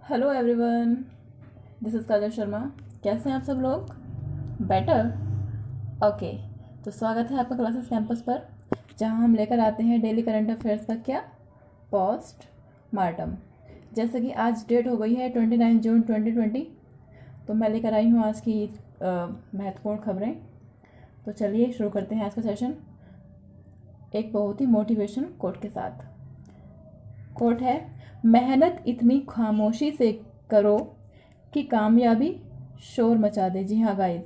Hello everyone, this is काजल शर्मा। कैसे हैं आप सब लोग? बेटर? ओके। तो स्वागत है आपका क्लासेस कैंपस पर, जहां हम लेकर आते हैं डेली करंट अफेयर्स का क्या पोस्ट मार्टम। जैसे कि आज डेट हो गई है 29 जून 2020, तो मैं लेकर आई हूँ आज की महत्वपूर्ण खबरें। तो चलिए शुरू करते हैं आज का सेशन एक बहुत ही मोटिवेशन कोट के साथ। कोट है, मेहनत इतनी खामोशी से करो कि कामयाबी शोर मचा दे। जी हाँ गाइस,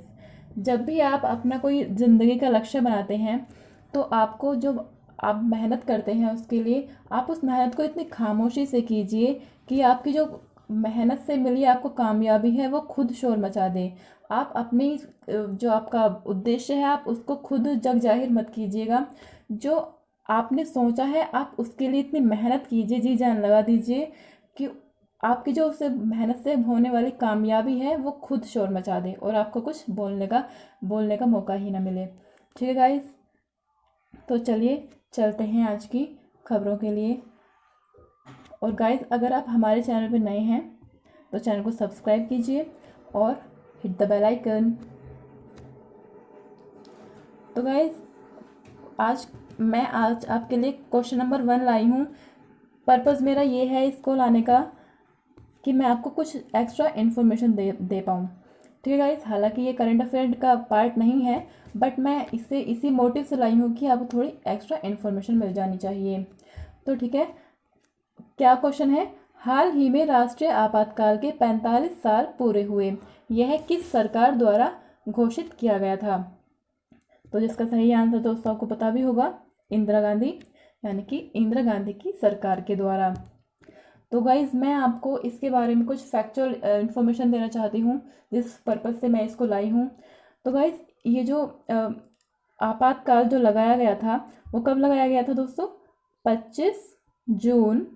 जब भी आप अपना कोई ज़िंदगी का लक्ष्य बनाते हैं तो आपको जो आप मेहनत करते हैं उसके लिए आप उस मेहनत को इतनी खामोशी से कीजिए कि आपकी जो मेहनत से मिली आपको कामयाबी है वो खुद शोर मचा दे। आप अपनी जो आपका उद्देश्य है आप उसको खुद जग जाहिर मत कीजिएगा। जो आपने सोचा है आप उसके लिए इतनी मेहनत कीजिए, जी जान लगा दीजिए कि आपकी जो उससे मेहनत से होने वाली कामयाबी है वो खुद शोर मचा दे और आपको कुछ बोलने का मौका ही ना मिले। ठीक है गाइस, तो चलिए चलते हैं आज की खबरों के लिए। और गाइस, अगर आप हमारे चैनल पर नए हैं तो चैनल को सब्सक्राइब कीजिए और हिट द बेल आइकन। तो गाइस, आज आपके लिए क्वेश्चन नंबर 1 लाई हूँ। पर्पज़ मेरा ये है इसको लाने का कि मैं आपको कुछ एक्स्ट्रा इन्फॉर्मेशन दे पाऊँ। ठीक है गाइस, हालांकि ये करंट अफेयर का पार्ट नहीं है, बट मैं इसे इसी मोटिव से लाई हूँ कि आपको थोड़ी एक्स्ट्रा इन्फॉर्मेशन मिल जानी चाहिए। तो ठीक है, क्या क्वेश्चन है? हाल ही में राष्ट्रीय आपातकाल के 45 साल पूरे हुए, यह किस सरकार द्वारा घोषित किया गया था? तो जिसका सही आंसर दोस्तों आपको पता भी होगा, इंदिरा गांधी, यानी कि इंदिरा गांधी की सरकार के द्वारा। तो गाइज़, मैं आपको इसके बारे में कुछ फैक्चुअल इन्फॉर्मेशन देना चाहती हूँ जिस पर्पज़ से मैं इसको लाई हूँ। तो गाइज़, ये जो आपातकाल जो लगाया गया था वो कब लगाया गया था दोस्तों? 25 जून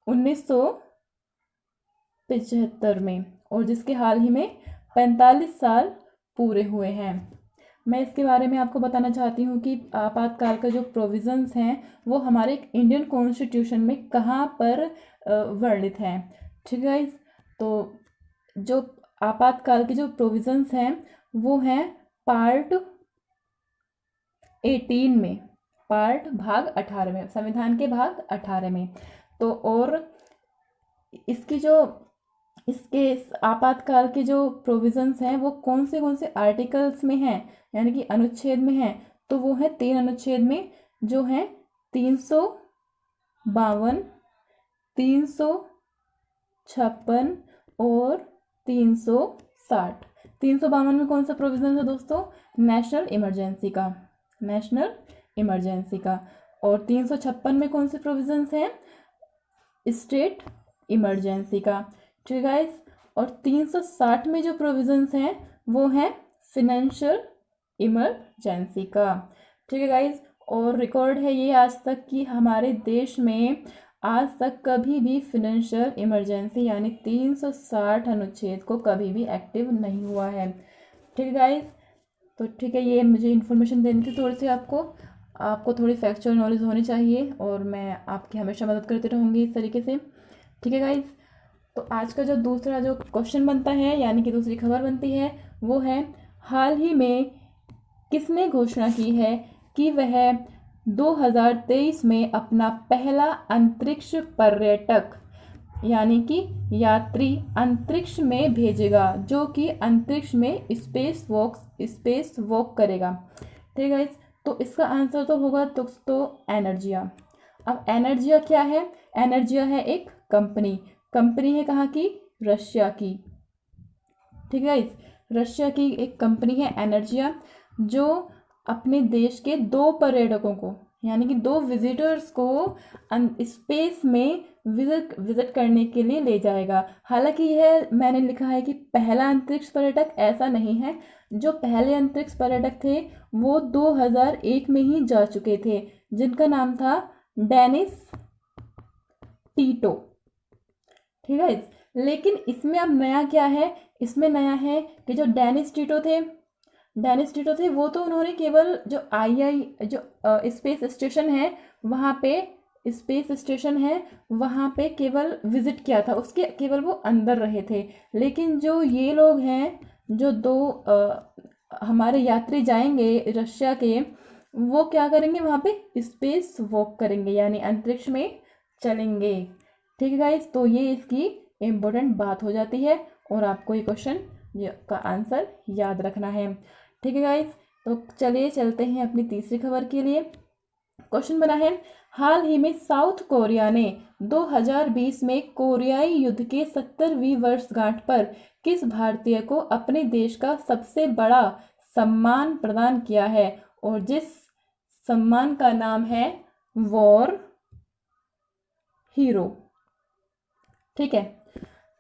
1975 में, और जिसके हाल ही में 45 साल पूरे हुए हैं। मैं इसके बारे में आपको बताना चाहती हूँ कि आपातकाल का जो प्रोविज़न्स हैं वो हमारे इंडियन कॉन्स्टिट्यूशन में कहाँ पर वर्णित हैं। ठीक है गाइस, तो जो आपातकाल के जो प्रोविज़न्स हैं वो हैं पार्ट 18 में, भाग 18 में, संविधान के भाग 18 में। तो और इसकी जो इसके आपातकाल के जो प्रोविज़न्स हैं वो कौन से आर्टिकल्स में हैं, यानी कि अनुच्छेद में हैं? तो वो है 3 अनुच्छेद में, जो हैं 352, 356 और 360। 352 में कौन सा प्रोविज़न है दोस्तों? नेशनल इमरजेंसी का। और 356 में कौन से प्रोविज़न्स हैं? स्टेट इमरजेंसी का। ठीक है गाइस, और 360 में जो प्रोविजंस हैं वो हैं फिनेंशियल इमरजेंसी का। ठीक है गाइस, और रिकॉर्ड है ये आज तक कि हमारे देश में आज तक कभी भी फिनेंशियल इमरजेंसी यानी 360 अनुच्छेद को कभी भी एक्टिव नहीं हुआ है। ठीक है गाइस, तो ठीक है, ये मुझे इन्फॉर्मेशन देनी थी थोड़ी सी आपको थोड़ी फैक्चुअल नॉलेज होनी चाहिए और मैं आपकी हमेशा मदद करती रहूँगी इस तरीके से। ठीक है गाइज, तो आज का जो दूसरा जो क्वेश्चन बनता है यानी कि दूसरी खबर बनती है वो है, हाल ही में किसने घोषणा की है कि वह 2023 में अपना पहला अंतरिक्ष पर्यटक यानी कि यात्री अंतरिक्ष में भेजेगा, जो कि अंतरिक्ष में स्पेस वॉक करेगा। ठीक है गाइज, तो इसका आंसर तो होगा दोस्तों एनर्जिया। अब एनर्जिया क्या है? एनर्जिया है एक कंपनी है, कहाँ की? रशिया की। ठीक है गाइज, रशिया की एक कंपनी है एनर्जिया, जो अपने देश के 2 पर्यटकों को यानी कि 2 विजिटर्स को स्पेस में विजिट करने के लिए ले जाएगा। हालांकि यह मैंने लिखा है कि पहला अंतरिक्ष पर्यटक, ऐसा नहीं है। जो पहले अंतरिक्ष पर्यटक थे वो 2001 में ही जा चुके थे, जिनका नाम था डेनिस टीटो। ठीक है, लेकिन इसमें अब नया क्या है? इसमें नया है कि जो डेनिस टीटो थे वो तो उन्होंने केवल जो जो स्पेस स्टेशन है वहाँ पे स्पेस स्टेशन है वहाँ पे केवल विजिट किया था, उसके केवल वो अंदर रहे थे। लेकिन जो ये लोग हैं, जो दो हमारे यात्री जाएंगे रशिया के, वो क्या करेंगे, वहाँ पे स्पेस वॉक करेंगे, यानी अंतरिक्ष में चलेंगे। ठीक है गाइस, तो ये इसकी इम्पोर्टेंट बात हो जाती है और आपको ये क्वेश्चन का आंसर याद रखना है। ठीक है गाइस, तो चलिए चलते हैं अपनी तीसरी खबर के लिए। क्वेश्चन बना है, हाल ही में साउथ कोरिया ने 2020 में कोरियाई युद्ध के 70वीं वर्षगांठ पर किस भारतीय को अपने देश का सबसे बड़ा सम्मान प्रदान किया है, और जिस सम्मान का नाम है वॉर हीरो। ठीक है,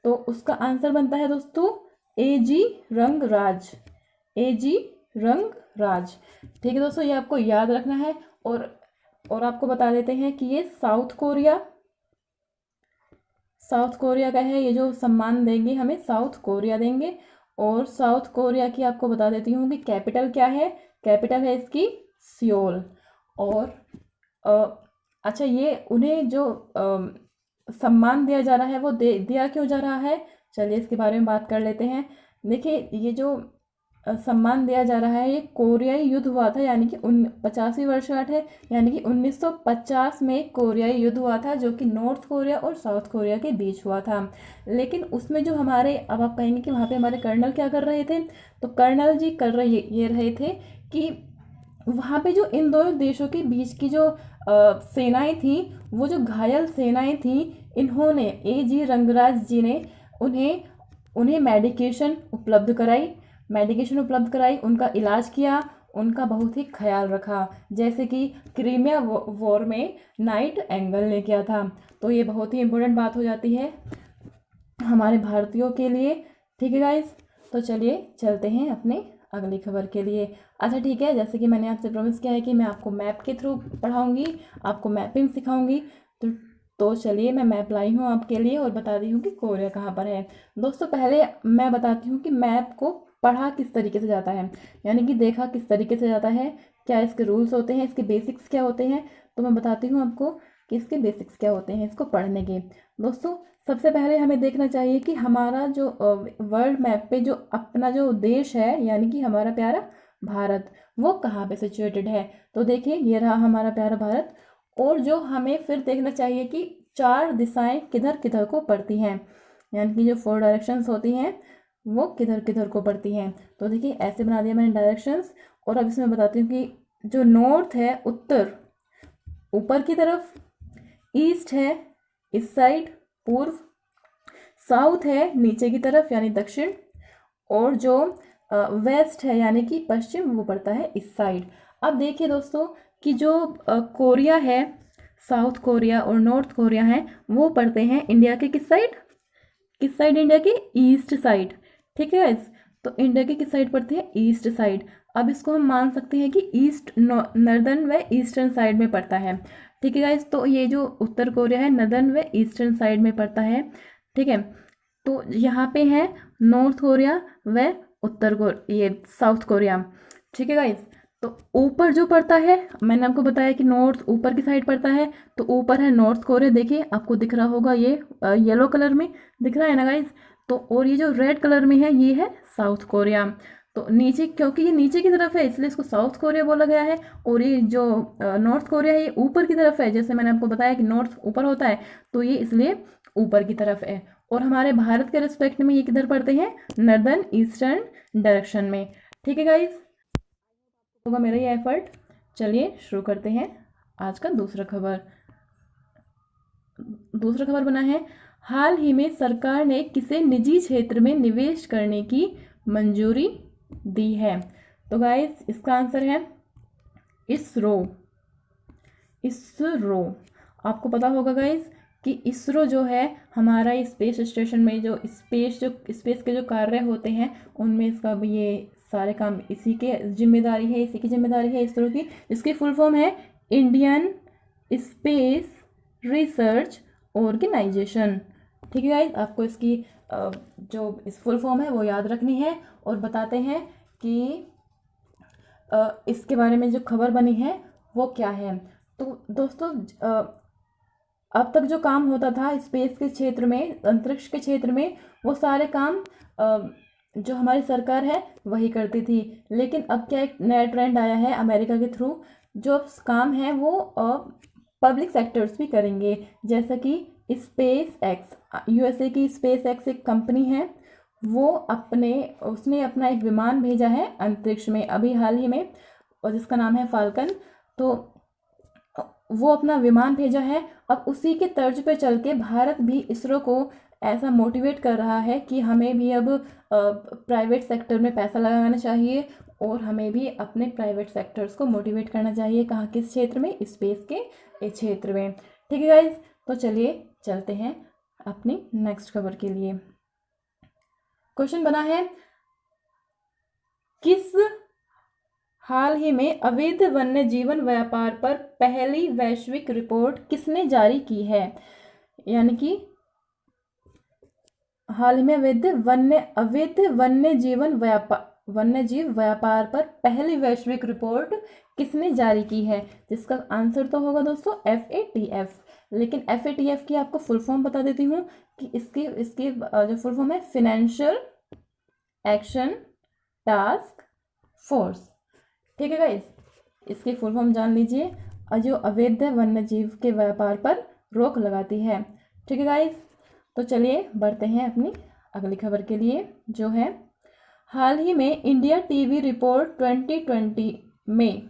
तो उसका आंसर बनता है दोस्तों एजी रंगराज, एजी रंगराज। ठीक है दोस्तों, ये आपको याद रखना है। और आपको बता देते हैं कि ये साउथ कोरिया का है, ये जो सम्मान देंगे हमें साउथ कोरिया देंगे। और साउथ कोरिया की आपको बता देती हूँ कि कैपिटल क्या है, कैपिटल है इसकी सियोल। और अच्छा, ये उन्हें जो सम्मान दिया जा रहा है वो दिया क्यों जा रहा है, चलिए इसके बारे में बात कर लेते हैं। देखिए, ये जो सम्मान दिया जा रहा है, ये कोरियाई युद्ध हुआ था, यानी कि 50वीं वर्षगांठ है, यानी कि 1950 में कोरियाई युद्ध हुआ था, जो कि नॉर्थ कोरिया और साउथ कोरिया के बीच हुआ था। लेकिन उसमें जो हमारे, अब आप कहेंगे कि वहाँ पे हमारे कर्नल क्या कर रहे थे, तो कर्नल जी कर रहे थे कि वहाँ पे जो इन दोनों देशों के बीच की जो सेनाएं थी, वो जो घायल सेनाएं थी, इन्होंने एजी रंगराज जी ने उन्हें मेडिकेशन उपलब्ध कराई, उनका इलाज किया, उनका बहुत ही ख्याल रखा, जैसे कि क्रीमिया वॉर में नाइट एंगल ने किया था। तो ये बहुत ही इम्पोर्टेंट बात हो जाती है हमारे भारतीयों के लिए। ठीक है गाइस, तो चलिए चलते हैं अपने अगली खबर के लिए। अच्छा ठीक है, जैसे कि मैंने आपसे प्रॉमिस किया है कि मैं आपको मैप के थ्रू पढ़ाऊँगी, आपको मैपिंग सिखाऊँगी। तो चलिए मैं मैप लाई हूँ आपके लिए और बता दी हूँ कि कोरिया कहाँ पर है। दोस्तों, पहले मैं बताती हूँ कि मैप को पढ़ा किस तरीके से जाता है, यानी कि देखा किस तरीके से जाता है, क्या इसके रूल्स होते हैं, इसके बेसिक्स क्या होते हैं। तो मैं बताती हूँ आपको कि इसके बेसिक्स क्या होते हैं इसको पढ़ने के। दोस्तों, सबसे पहले हमें देखना चाहिए कि हमारा जो वर्ल्ड मैप पे जो अपना जो देश है, यानी कि हमारा प्यारा भारत, वो कहाँ पे सिचुएटेड है। तो देखिए, ये रहा हमारा प्यारा भारत। और जो हमें फिर देखना चाहिए कि 4 दिशाएं किधर किधर को पड़ती हैं, यानी कि जो 4 डायरेक्शंस होती हैं वो किधर किधर को पड़ती हैं। तो देखिए, ऐसे बना दिया मैंने डायरेक्शंस। और अब इसमें बताती हूँ कि जो नॉर्थ है, उत्तर ऊपर की तरफ, ईस्ट है इस साइड पूर्व, साउथ है नीचे की तरफ यानी दक्षिण, और जो वेस्ट है यानी कि पश्चिम, वो पड़ता है इस साइड। अब देखिए दोस्तों कि जो कोरिया है, साउथ कोरिया और नॉर्थ कोरिया है, वो पड़ते हैं इंडिया के किस साइड, इंडिया के ईस्ट साइड। ठीक है गाइस, तो इंडिया की किस साइड पड़ती है, ईस्ट साइड। अब इसको हम मान सकते हैं कि ईस्ट नॉर्दर्न व ईस्टर्न साइड में पड़ता है। ठीक है गाइस, तो ये जो उत्तर कोरिया है नॉर्दर्न व ईस्टर्न साइड में पड़ता है। ठीक है, तो यहाँ पे है नॉर्थ कोरिया व ये साउथ कोरिया। ठीक है गाइस, तो ऊपर जो पड़ता है, मैंने आपको बताया कि नॉर्थ ऊपर की साइड पड़ता है, तो ऊपर है नॉर्थ कोरिया। देखिए आपको दिख रहा होगा, ये येलो कलर में दिख रहा है ना गाइस। तो और ये जो रेड कलर में है, ये है साउथ कोरिया। तो नीचे, क्योंकि ये नीचे की तरफ है इसलिए इसको साउथ कोरिया बोला गया है। और ये जो नॉर्थ कोरिया है, ये ऊपर की तरफ है, जैसे मैंने आपको बताया कि नॉर्थ ऊपर होता है, तो ये इसलिए ऊपर की तरफ है। और हमारे भारत के रिस्पेक्ट में ये किधर पड़ते हैं, नॉर्दर्न ईस्टर्न डायरेक्शन में। ठीक है गाइस, होगा मेरा ये एफर्ट। चलिए शुरू करते हैं आज का दूसरा खबर बना है, हाल ही में सरकार ने किसे निजी क्षेत्र में निवेश करने की मंजूरी दी है। तो गाइस, इसका आंसर है इसरो। आपको पता होगा गाइस कि इसरो जो है हमारा स्पेस स्टेशन में जो स्पेस के जो कार्य होते हैं, उनमें इसका भी ये सारे काम इसी की जिम्मेदारी है इसरो की। इसकी फुल फॉर्म है इंडियन स्पेस रिसर्च ऑर्गेनाइजेशन। ठीक है गाइस, आपको इसकी जो इस फुल फॉर्म है वो याद रखनी है। और बताते हैं कि इसके बारे में जो खबर बनी है वो क्या है। तो दोस्तों, अब तक जो काम होता था स्पेस के क्षेत्र में, अंतरिक्ष के क्षेत्र में, वो सारे काम जो हमारी सरकार है वही करती थी। लेकिन अब क्या एक नया ट्रेंड आया है अमेरिका के थ्रू, जो काम है वो पब्लिक सेक्टर्स भी करेंगे। जैसा कि स्पेस एक्स, यूएसए की स्पेस एक्स एक कंपनी है, वो उसने अपना एक विमान भेजा है अंतरिक्ष में अभी हाल ही में, और जिसका नाम है फाल्कन। तो वो अपना विमान भेजा है। अब उसी के तर्ज पे चल के भारत भी इसरो को ऐसा मोटिवेट कर रहा है कि हमें भी अब प्राइवेट सेक्टर में पैसा लगाना चाहिए, और हमें भी अपने प्राइवेट सेक्टर्स को मोटिवेट करना चाहिए। कहाँ, किस क्षेत्र में? स्पेस के क्षेत्र में। ठीक है गाइज, तो चलिए चलते हैं अपनी नेक्स्ट खबर के लिए। क्वेश्चन बना है, किस हाल ही में अवैध वन्य जीवन व्यापार पर पहली वैश्विक रिपोर्ट किसने जारी की है? यानी कि हाल ही में अवैध वन्य जीव व्यापार पर पहली वैश्विक रिपोर्ट किसने जारी की है? जिसका आंसर तो होगा दोस्तों FATF। लेकिन FATF की आपको फुल फॉर्म बता देती हूँ कि इसकी जो फुल फॉर्म है फाइनेंशियल एक्शन टास्क फोर्स। ठीक है गाइस, इसकी फुल फॉर्म जान लीजिए, जो अवैध वन्य जीव के व्यापार पर रोक लगाती है। ठीक है गाइस, तो चलिए बढ़ते हैं अपनी अगली खबर के लिए, जो है हाल ही में इंडिया टीवी रिपोर्ट 2020 में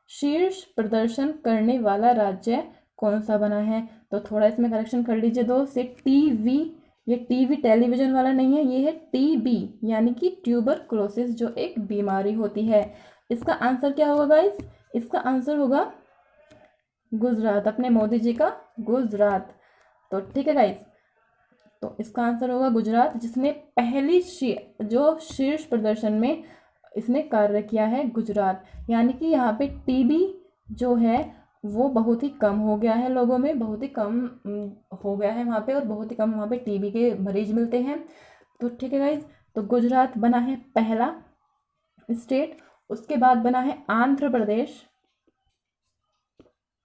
शीर्ष प्रदर्शन करने वाला राज्य कौन सा बना है? तो थोड़ा इसमें करेक्शन कर लीजिए दोस्त, ये टीवी, ये टीवी टेलीविजन वाला नहीं है, ये है TB यानी कि ट्यूबरकुलोसिस, जो एक बीमारी होती है। इसका आंसर क्या होगा गाइस? इसका आंसर होगा गुजरात, अपने मोदी जी का गुजरात। तो ठीक है गाइस, तो इसका आंसर होगा गुजरात, जिसने पहली जो शीर्ष प्रदर्शन में इसने कार्य किया है, गुजरात। यानी कि यहाँ पे TB जो है वो बहुत ही कम हो गया है, लोगों में बहुत ही कम हो गया है वहाँ पे, और बहुत ही कम वहाँ पे TB के मरीज मिलते हैं। तो ठीक है गाइज, तो गुजरात बना है पहला स्टेट। उसके बाद बना है आंध्र प्रदेश।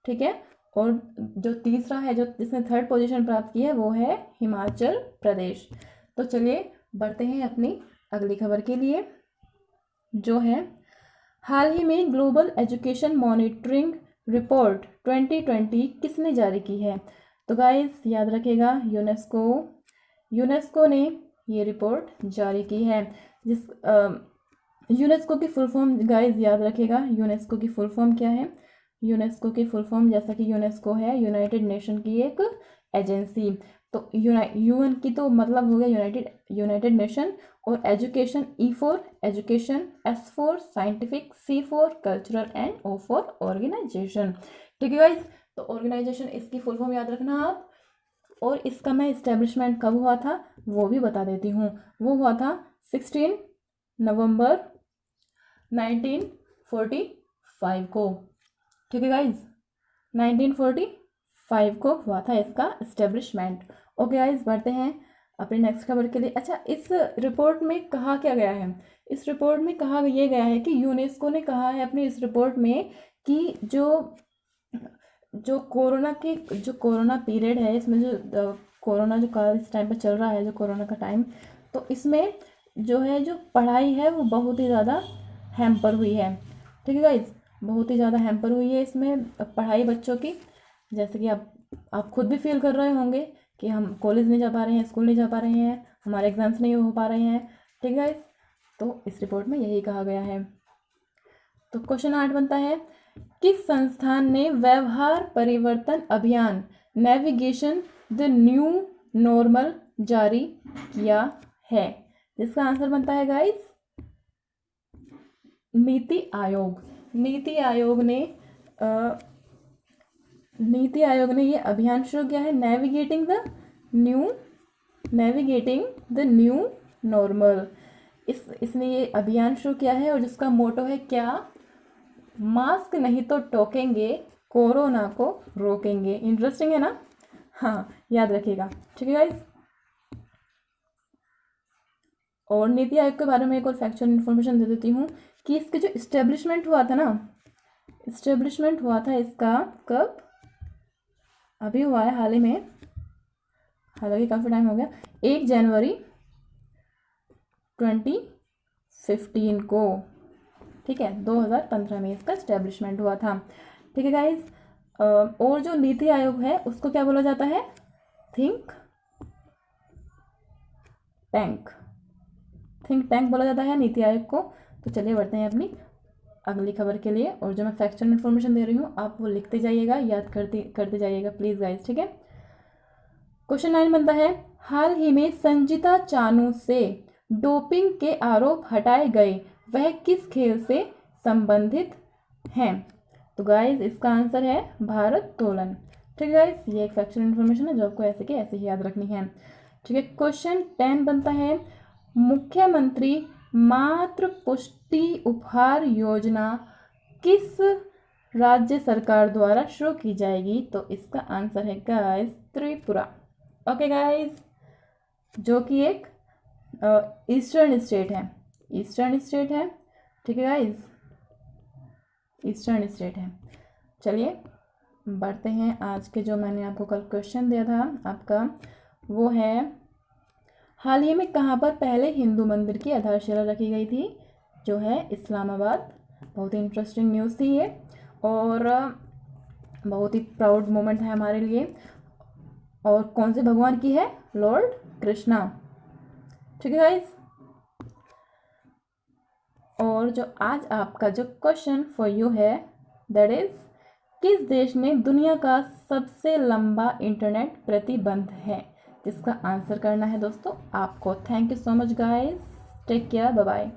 ठीक है, और जो तीसरा है, जो जिसने थर्ड पोजीशन प्राप्त की है, वो है हिमाचल प्रदेश। तो चलिए बढ़ते हैं अपनी अगली खबर के लिए, जो है हाल ही में ग्लोबल एजुकेशन मॉनिटरिंग रिपोर्ट 2020 किसने जारी की है? तो गाइस याद रखिएगा, यूनेस्को ने ये रिपोर्ट जारी की है। यूनेस्को की फुल फॉर्म गाइस याद रखिएगा, यूनेस्को की फुल फॉर्म क्या है? यूनेस्को की फुल फॉर्म, जैसा कि यूनेस्को है यूनाइटेड नेशन की एक एजेंसी, तो UN की तो मतलब हो गया यूनाइटेड नेशन, और education E for education, S for scientific, C for cultural and O for organisation. ठीक है गाइज, तो ऑर्गेनाइजेशन इसकी फुल फॉर्म याद रखना आप। और इसका मैं इस्टेब्लिशमेंट कब हुआ था वो भी बता देती हूँ। वो हुआ था 16 नवंबर 1945 को। ठीक है गाइज, 1945 को हुआ था इसका इस्टेब्लिशमेंट। ओके गाइज, बढ़ते हैं अपने नेक्स्ट खबर के लिए। अच्छा, इस रिपोर्ट में कहा क्या गया है? इस रिपोर्ट में कहा यह गया है कि यूनेस्को ने कहा है अपनी इस रिपोर्ट में कि जो कोरोना पीरियड है, इसमें जो कोरोना जो काल इस टाइम पे चल रहा है, जो कोरोना का टाइम, तो इसमें जो है जो पढ़ाई है वो बहुत ही ज़्यादा हैम्पर हुई है। ठीक है गाइज, बहुत ही ज़्यादा हैम्पर हुई है इसमें पढ़ाई बच्चों की। जैसे कि आप खुद भी फील कर रहे होंगे कि हम कॉलेज नहीं जा पा रहे हैं, स्कूल नहीं जा पा रहे हैं, हमारे एग्ज़ाम्स नहीं हो पा रहे हैं। ठीक है गाइज, तो इस रिपोर्ट में यही कहा गया है। तो क्वेश्चन 8 बनता है, किस संस्थान ने व्यवहार परिवर्तन अभियान नेविगेशन द न्यू नॉर्मल जारी किया है? जिसका आंसर बनता है गाइज नीति आयोग। नीति आयोग ने ये अभियान शुरू किया है, नेविगेटिंग द न्यू नॉर्मल। इसने ये अभियान शुरू किया है, और जिसका मोटो है क्या? मास्क नहीं तो टोकेंगे, कोरोना को रोकेंगे। इंटरेस्टिंग है ना? हाँ, याद रखिएगा। ठीक है गाइज, और नीति आयोग के बारे में एक और फैक्चुअल इन्फॉर्मेशन दे देती हूँ कि इसके जो इस्टेब्लिशमेंट हुआ था ना, इस्टेब्लिशमेंट हुआ था इसका कब? अभी हुआ है हाल ही में, हालांकि काफ़ी टाइम हो गया, 1 जनवरी 2015 को, ठीक है, 2015 में इसका इस्टेब्लिशमेंट हुआ था। ठीक है गाइज, और जो नीति आयोग है उसको क्या बोला जाता है? थिंक टैंक, थिंक टैंक बोला जाता है नीति आयोग को। तो चलिए बढ़ते हैं अपनी अगली खबर के लिए, और जो मैं फैक्चुअल इन्फॉर्मेशन दे रही हूँ आप वो लिखते जाइएगा, याद करते जाइएगा प्लीज़ गाइज, ठीक है। क्वेश्चन 9 बनता है, हाल ही में संजीता चानू से डोपिंग के आरोप हटाए गए, वह किस खेल से संबंधित हैं? तो गाइज इसका आंसर है भारोत्तोलन। ठीक है गाइज, ये एक फैक्चुअल इन्फॉर्मेशन है जो आपको ऐसे के ऐसे ही याद रखनी है। ठीक है, क्वेश्चन 10 बनता है, मुख्यमंत्री मातृ पुष्टि उपहार योजना किस राज्य सरकार द्वारा शुरू की जाएगी? तो इसका आंसर है गाइज त्रिपुरा। ओके गाइज, जो कि एक ईस्टर्न स्टेट है, ईस्टर्न स्टेट है। ठीक है गाइज, ईस्टर्न स्टेट है। चलिए बढ़ते हैं, आज के जो मैंने आपको कल क्वेश्चन दिया था आपका, वो है, हाल ही में कहाँ पर पहले हिंदू मंदिर की आधारशिला रखी गई थी? जो है इस्लामाबाद। बहुत ही इंटरेस्टिंग न्यूज़ थी ये, और बहुत ही प्राउड मोमेंट है हमारे लिए। और कौन से भगवान की है? लॉर्ड कृष्णा। ठीक है गाइस, और जो आज आपका जो क्वेश्चन फॉर यू है दैट इज, किस देश में दुनिया का सबसे लंबा इंटरनेट प्रतिबंध है? जिसका आंसर करना है दोस्तों आपको। Thank you so much guys, take care, bye bye.